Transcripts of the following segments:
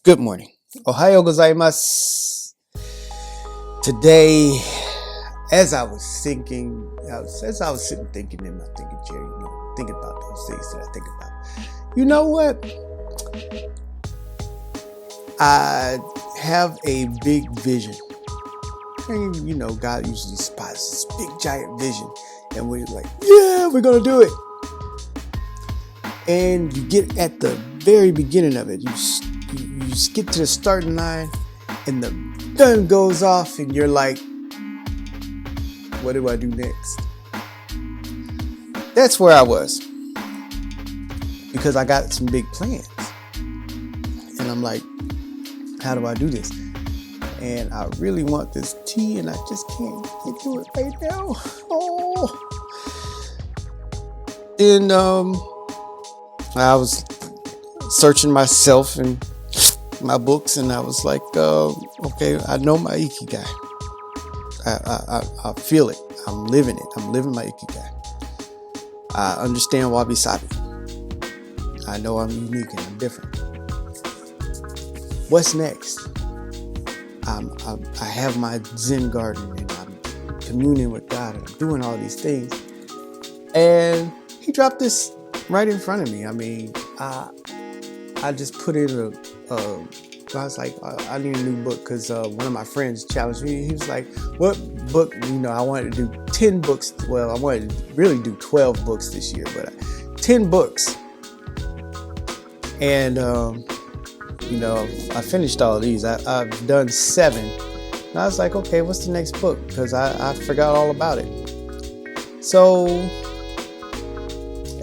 Good morning. Ohayo gozaimasu. Today, as I was thinking, as I was sitting thinking in my thinking chair, thinking about those things that I think about. You know what? I have a big vision. And, God usually spots this big giant vision. And we're like, yeah, we're going to do it. And you get at the very beginning of it. You get to the starting line and the gun goes off and you're like, what do I do next? That's where I was. Because I got some big plans. And I'm like, how do I do this? And I really want this tea and I just can't get to it right now. Oh. And I was searching myself and my books, and I was like, okay, I know my ikigai. I feel it. I'm living it. I'm living my ikigai. I understand wabi sabi. I know I'm unique and I'm different. What's next? I have my Zen garden and I'm communing with God and I'm doing all these things. And he dropped this right in front of me. I mean, I just put in I was like, I need a new book because one of my friends challenged me. He was like, what book? I wanted to do 10 books. Well, I wanted to really do 12 books this year, but 10 books. And, I finished all of these. I've done 7. And I was like, okay, what's the next book? Because I forgot all about it. So,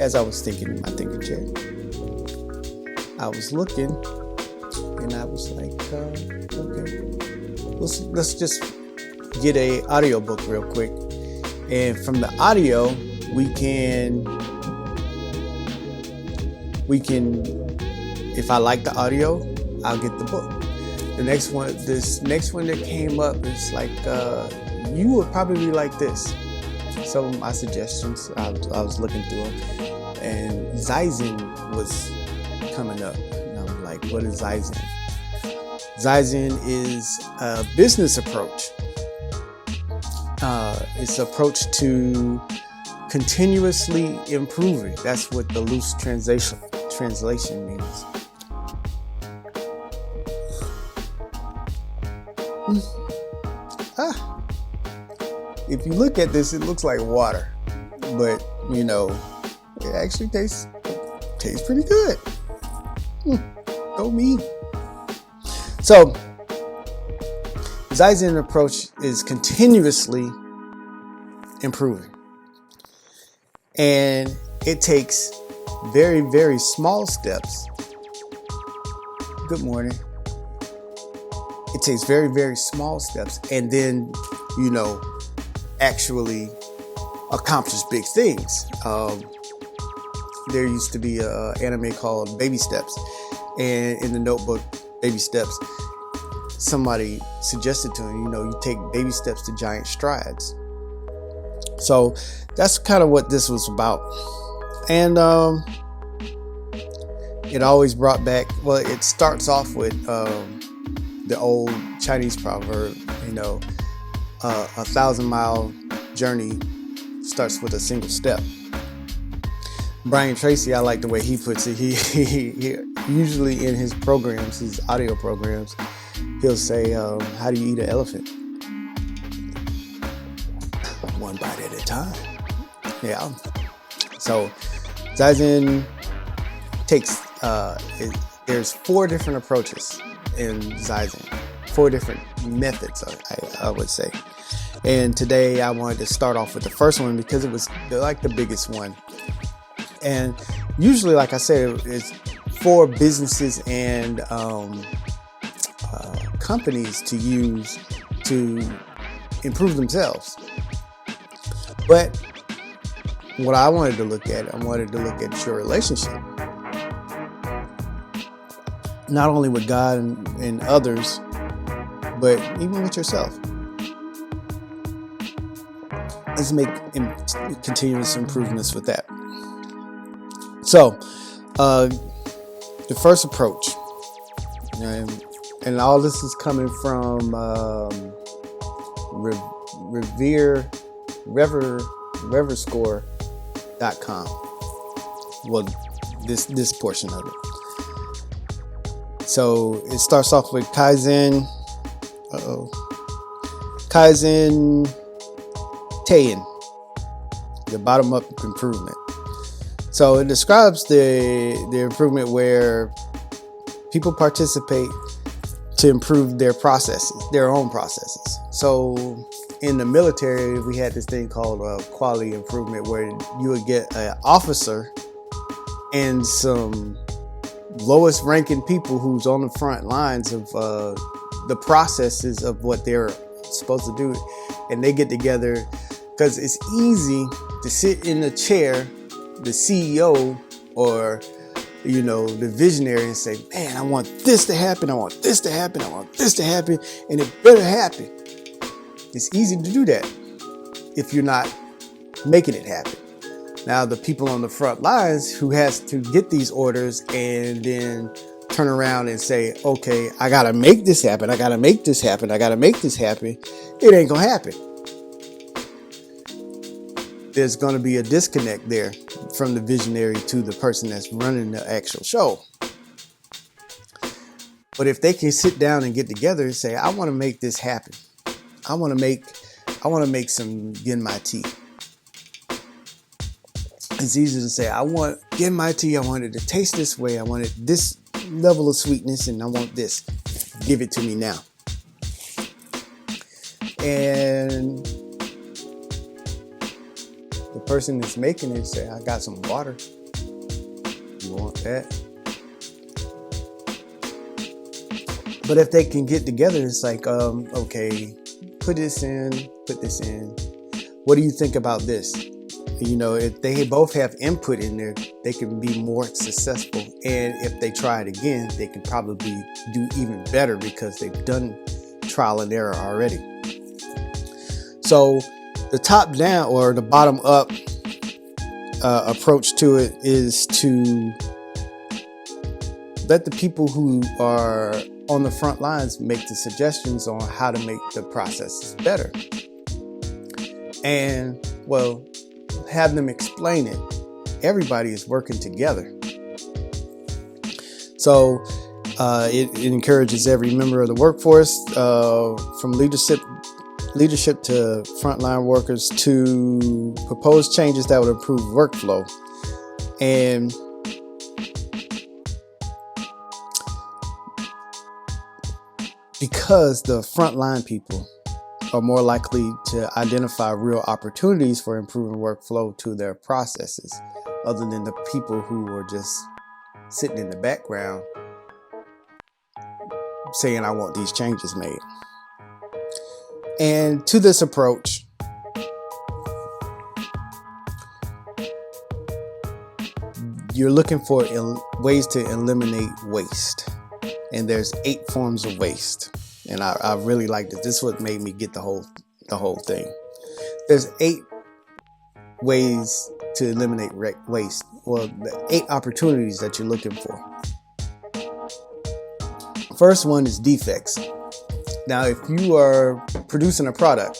as I was thinking in my thinking chair, I was looking and I was like, okay, let's just get a audiobook real quick. And from the audio, we can, if I like the audio, I'll get the book. This next one that came up is like, you would probably like this. Some of my suggestions, I was looking through them, and Zaizen was coming up. And I'm like, what is Zaizen? Zaizen is a business approach. It's an approach to continuously improving. That's what the loose translation means. If you look at this, it looks like water, but it actually tastes pretty good. Go me. So, Zaizen approach is continuously improving, and it takes very, very small steps. Good morning. It takes very, very small steps, and then actually accomplish big things. There used to be an anime called Baby Steps, and in the notebook Baby Steps, somebody suggested to him, you take baby steps to giant strides. So that's kind of what this was about. And it always brought back, well, it starts off with the old Chinese proverb, 1,000-mile journey starts with a single step. Brian Tracy, I like the way he puts it. He usually in his programs, his audio programs, he'll say, how do you eat an elephant? One bite at a time. Yeah. So Zaizen takes, there's 4 different approaches in Zaizen. 4 different methods, I would say. And today I wanted to start off with the first one because it was like the biggest one. And usually, like I said, it's for businesses and companies to use to improve themselves. But what I wanted to look at your relationship. Not only with God and others, but even with yourself. Let's make continuous improvements with that. So, the first approach And all this is coming from reverscore.com. Well, this portion of it. So it starts off with Kaizen Teian, the bottom up improvement. So it describes the improvement where people participate to improve their processes, their own processes. So in the military, we had this thing called quality improvement, where you would get an officer and some lowest ranking people who's on the front lines of the processes of what they're supposed to do, and they get together, because it's easy to sit in the chair, the CEO or the visionary, and say, man, I want this to happen, I want this to happen, I want this to happen, and it better happen. It's easy to do that if you're not making it happen. Now, the people on the front lines who has to get these orders and then turn around and say, okay, I got to make this happen, I got to make this happen, I got to make this happen, it ain't going to happen. There's going to be a disconnect there from the visionary to the person that's running the actual show. But if they can sit down and get together and say, I want to make this happen, I want to make some genba tea. It's easy to say, I want genba tea, I want it to taste this way, I want it this level of sweetness, and I want this. Give it to me now. And the person that's making it say, I got some water. You want that? But if they can get together, it's like, okay, put this in. What do you think about this? If they both have input in there, they can be more successful. And if they try it again, they can probably do even better because they've done trial and error already. So the top down or the bottom up approach to it is to let the people who are on the front lines make the suggestions on how to make the processes better. And, well, have them explain it. Everybody is working together. So it encourages every member of the workforce, from leadership to frontline workers, to propose changes that would improve workflow. And because the frontline people are more likely to identify real opportunities for improving workflow to their processes, other than the people who are just sitting in the background saying, I want these changes made. And to this approach, you're looking for ways to eliminate waste. And there's 8 forms of waste. And I really like this. This is what made me get the whole thing. There's 8 ways to eliminate waste. Well, the 8 opportunities that you're looking for. First one is defects. Now, if you are producing a product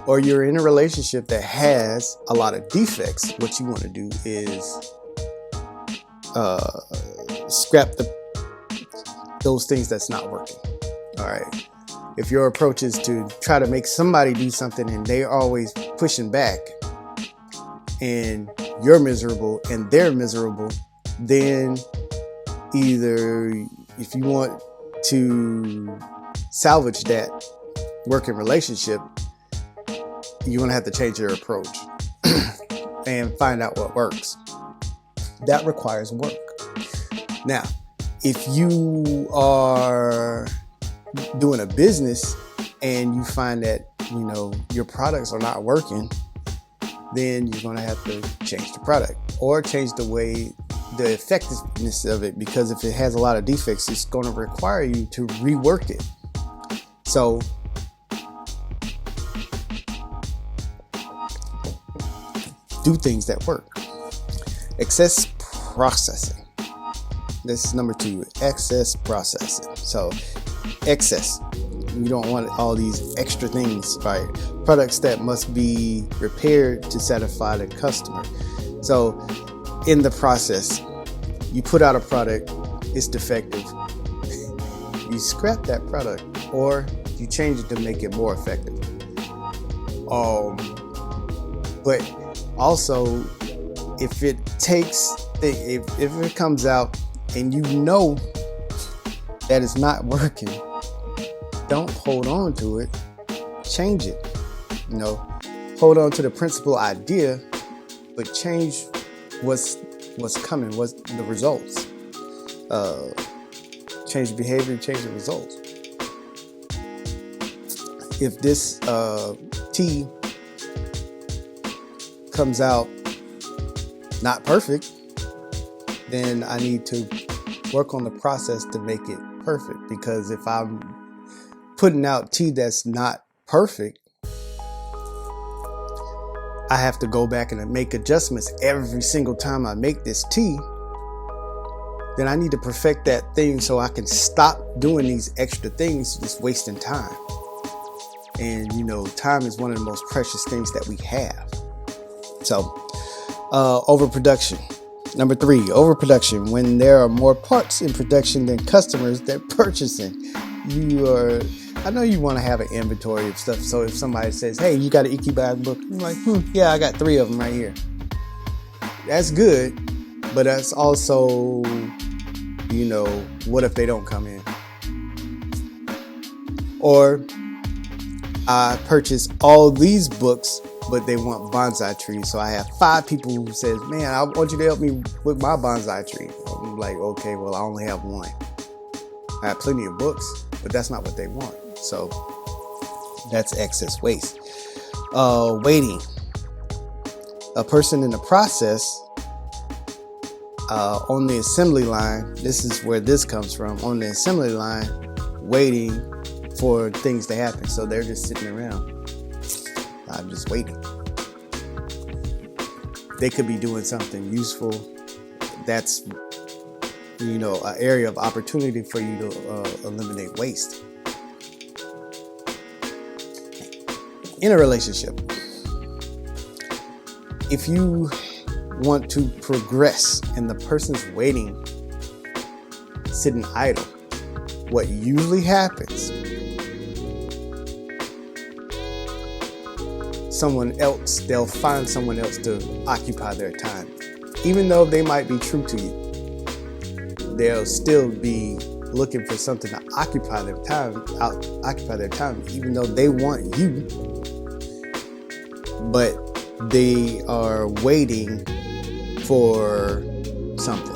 or you're in a relationship that has a lot of defects, what you want to do is scrap those things that's not working. All right. If your approach is to try to make somebody do something and they're always pushing back and you're miserable and they're miserable, then either if you want to salvage that working relationship, you're going to have to change your approach and find out what works. That requires work. Now, if you are doing a business and you find that, your products are not working, then you're going to have to change the product or change the effectiveness of it, because if it has a lot of defects, it's going to require you to rework it. So do things that work. Excess processing. This is number 2, excess processing. So excess, you don't want all these extra things, right? Products that must be repaired to satisfy the customer. So in the process, you put out a product, it's defective, you scrap that product or you change it to make it more effective. But also, if it comes out and you know that it's not working, don't hold on to it, change it. Hold on to the principal idea, but change what's coming, what's the results. Change the behavior, change the results. If this tea comes out not perfect, then I need to work on the process to make it perfect. Because if I'm putting out tea that's not perfect, I have to go back and make adjustments every single time I make this tea. Then I need to perfect that thing so I can stop doing these extra things, just wasting time. And time is one of the most precious things that we have. So, overproduction. Number 3, overproduction. When there are more parts in production than customers that purchasing. I know you want to have an inventory of stuff. So if somebody says, hey, you got an Ikigai book? I'm like, yeah, I got 3 of them right here. That's good. But that's also, what if they don't come in? Or I purchase all these books, but they want bonsai trees. So I have 5 people who says, man, I want you to help me with my bonsai tree. I'm like, okay, well, I only have 1. I have plenty of books, but that's not what they want. So that's excess waste. Waiting. A person in the process on the assembly line, this is where this comes from, on the assembly line, waiting for things to happen. So they're just sitting around. I'm just waiting. They could be doing something useful. That's, an area of opportunity for you to eliminate waste. In a relationship, if you want to progress and the person's waiting, sitting idle, what usually happens, they'll find someone else to occupy their time. Even though they might be true to you, they'll still be looking for something to occupy their time, even though they want you, but they are waiting for something.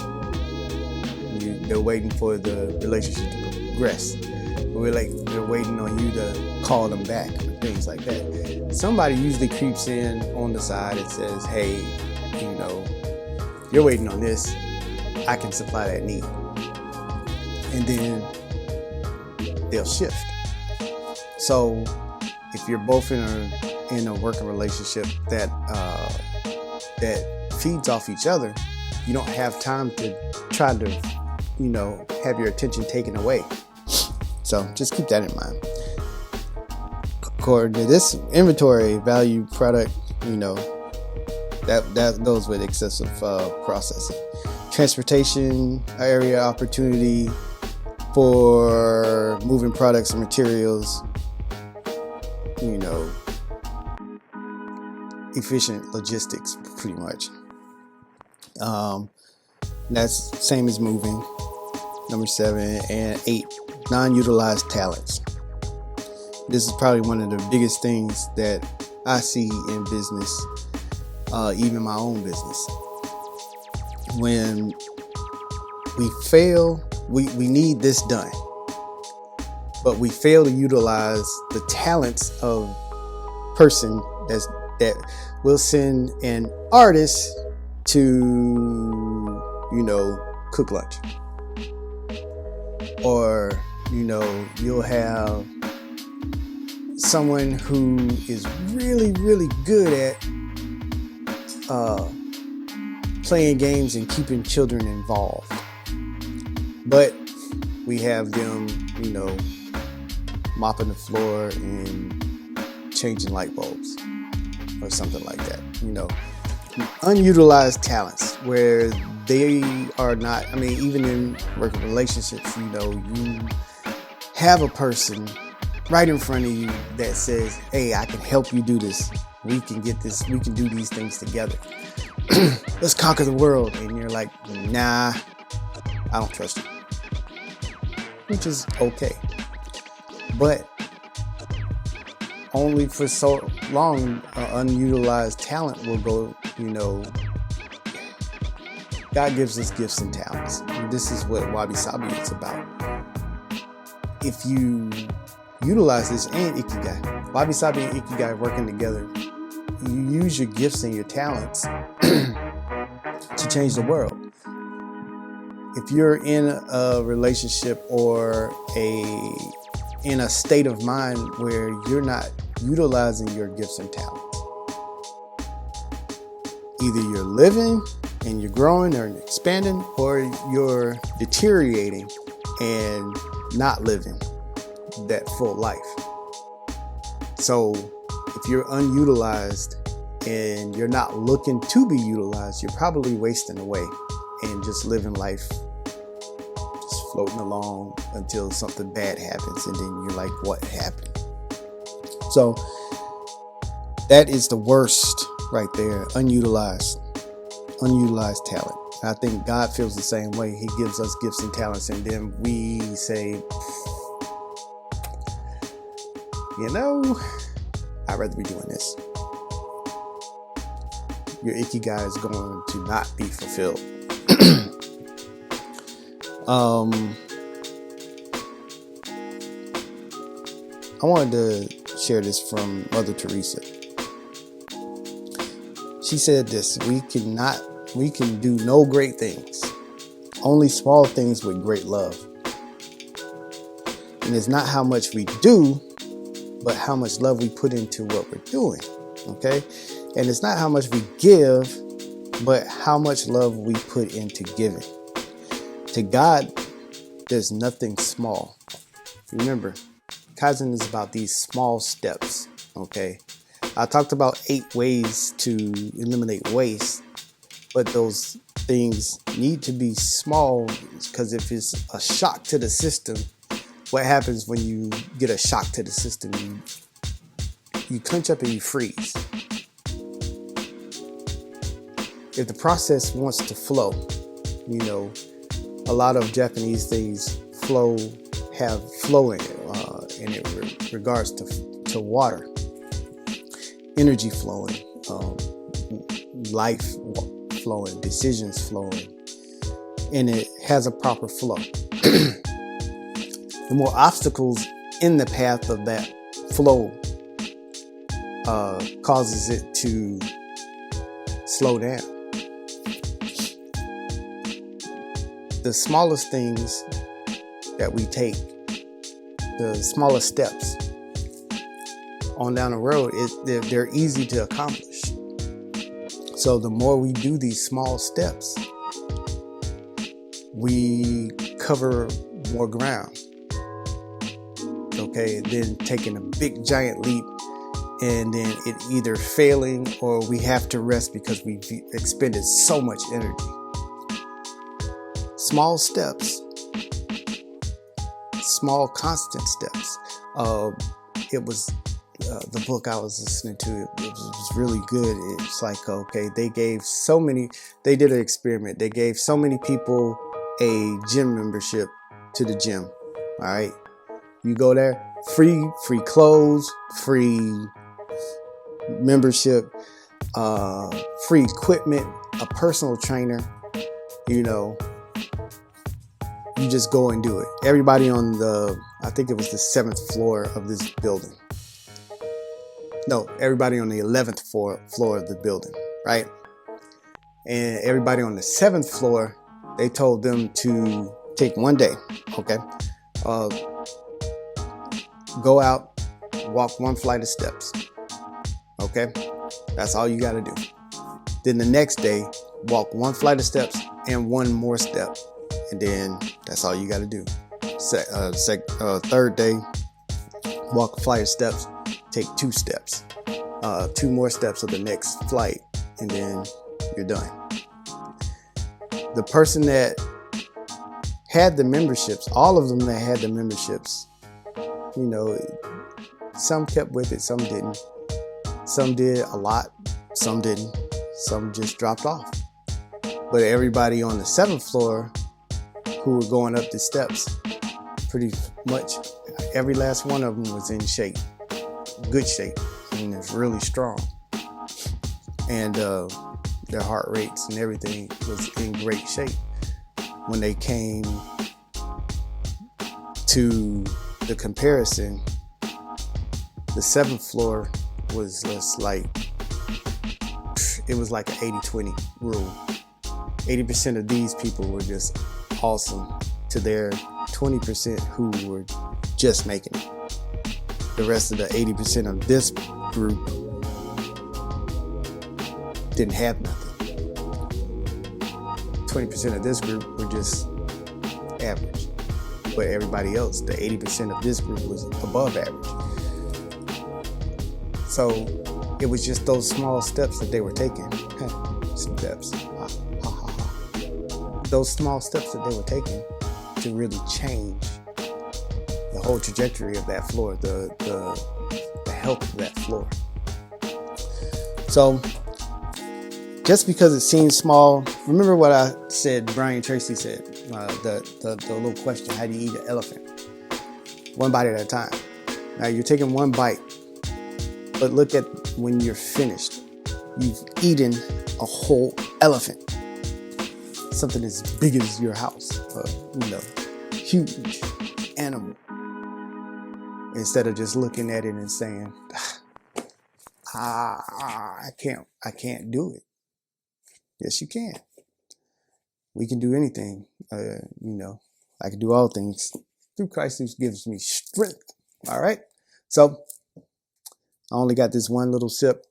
They're waiting for the relationship to progress. They're waiting on you to call them back, things like that. Somebody usually creeps in on the side and says, hey, you're waiting on this, I can supply that need. And then they'll shift. So if you're both in a working relationship that feeds off each other, you don't have time to try to, have your attention taken away. So just keep that in mind. According to this inventory value product, that goes with excessive processing. Transportation area opportunity for moving products and materials, efficient logistics, pretty much. That's same as moving. Number 7 and 8, non-utilized talents. This is probably one of the biggest things that I see in business, even my own business. When we fail, we need this done, but we fail to utilize the talents of person that will send an artist to, cook lunch. Or, you'll have someone who is really, really good at playing games and keeping children involved. But we have them, mopping the floor and changing light bulbs or something like that. Unutilized talents where they are not, even in working relationships, you have a person right in front of you that says, hey, I can help you do this. We can get this. We can do these things together. Let's conquer the world. And you're like, nah, I don't trust you. Which is okay. But only for so long, unutilized talent will go, God gives us gifts and talents. And this is what Wabi Sabi is about. If you utilize this and Ikigai, Wabi Sabi and Ikigai working together, you use your gifts and your talents to change the world. If you're in a relationship or in a state of mind where you're not utilizing your gifts and talents, either you're living and you're growing or expanding, or you're deteriorating and not living that full life. So if you're unutilized and you're not looking to be utilized, you're probably wasting away and just living life, just floating along until something bad happens, and then you're like, what happened? So that is the worst right there, unutilized talent. And I think God feels the same way. He gives us gifts and talents, and then we say, I'd rather be doing this. Your Ikigai is going to not be fulfilled. I wanted to share this from Mother Teresa. She said this: we can do no great things, only small things with great love. And it's not how much we do, but how much love we put into what we're doing. Okay? And it's not how much we give, but how much love we put into giving. To God, there's nothing small. Remember, Kaizen is about these small steps. Okay? I talked about 8 ways to eliminate waste, but those things need to be small, because if it's a shock to the system, what happens when you get a shock to the system? You clench up and you freeze. If the process wants to flow, a lot of Japanese things have flow in it, in it regards to water, energy flowing, life flowing, decisions flowing, and it has a proper flow. The more obstacles in the path of that flow causes it to slow down. The smallest things that we take, the smallest steps on down the road, they're easy to accomplish. So the more we do these small steps, we cover more ground. Okay, then taking a big giant leap, and then it either failing or we have to rest because we've expended so much energy. Small steps, small constant steps. It was the book I was listening to. It was really good. It's like, okay, they did an experiment. They gave so many people a gym membership to the gym. All right. You go there, free clothes, free membership, free equipment, a personal trainer. You just go and do it. Everybody on I think it was the 7th floor of this building. No, everybody on the 11th floor of the building, right? And everybody on the 7th floor, they told them to take one day, okay? Go out, walk 1 flight of steps. Okay? That's all you got to do. Then the next day, walk 1 flight of steps and 1 more step. and then that's all you got to do. Third day, walk a flight of steps, take 2 steps, 2 more steps of the next flight, and then you're done. The person that had the memberships, all of them that had the memberships, you know, some kept with it, some didn't. Some did a lot, some didn't. Some just dropped off. But everybody on the 7th floor who were going up the steps, pretty much every last one of them was in shape, good shape, and it's really strong. And their heart rates and everything was in great shape. When they came to the comparison, the 7th floor was just like, it was like an 80-20 rule. 80% of these people were just awesome to their 20% who were just making it. The rest of the 80% of this group didn't have nothing. 20% of this group were just average. But everybody else, the 80% of this group was above average. So it was just those small steps that they were taking. Steps. Those small steps that they were taking to really change the whole trajectory of that floor, the health of that floor. So just because it seems small, remember what I said, Tracy said, the little question, how do you eat an elephant? One bite at a time. Now you're taking one bite, but look at when you're finished. You've eaten a whole elephant. Something as big as your house, huge animal. Instead of just looking at it and saying, I can't do it. Yes, you can. We can do anything. I can do all things through Christ who gives me strength. All right. So I only got this one little sip.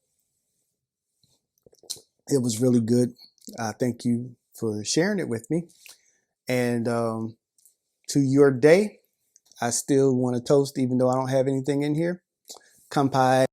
It was really good. Thank you for sharing it with me. And to your day, I still want to toast, even though I don't have anything in here. Kampai.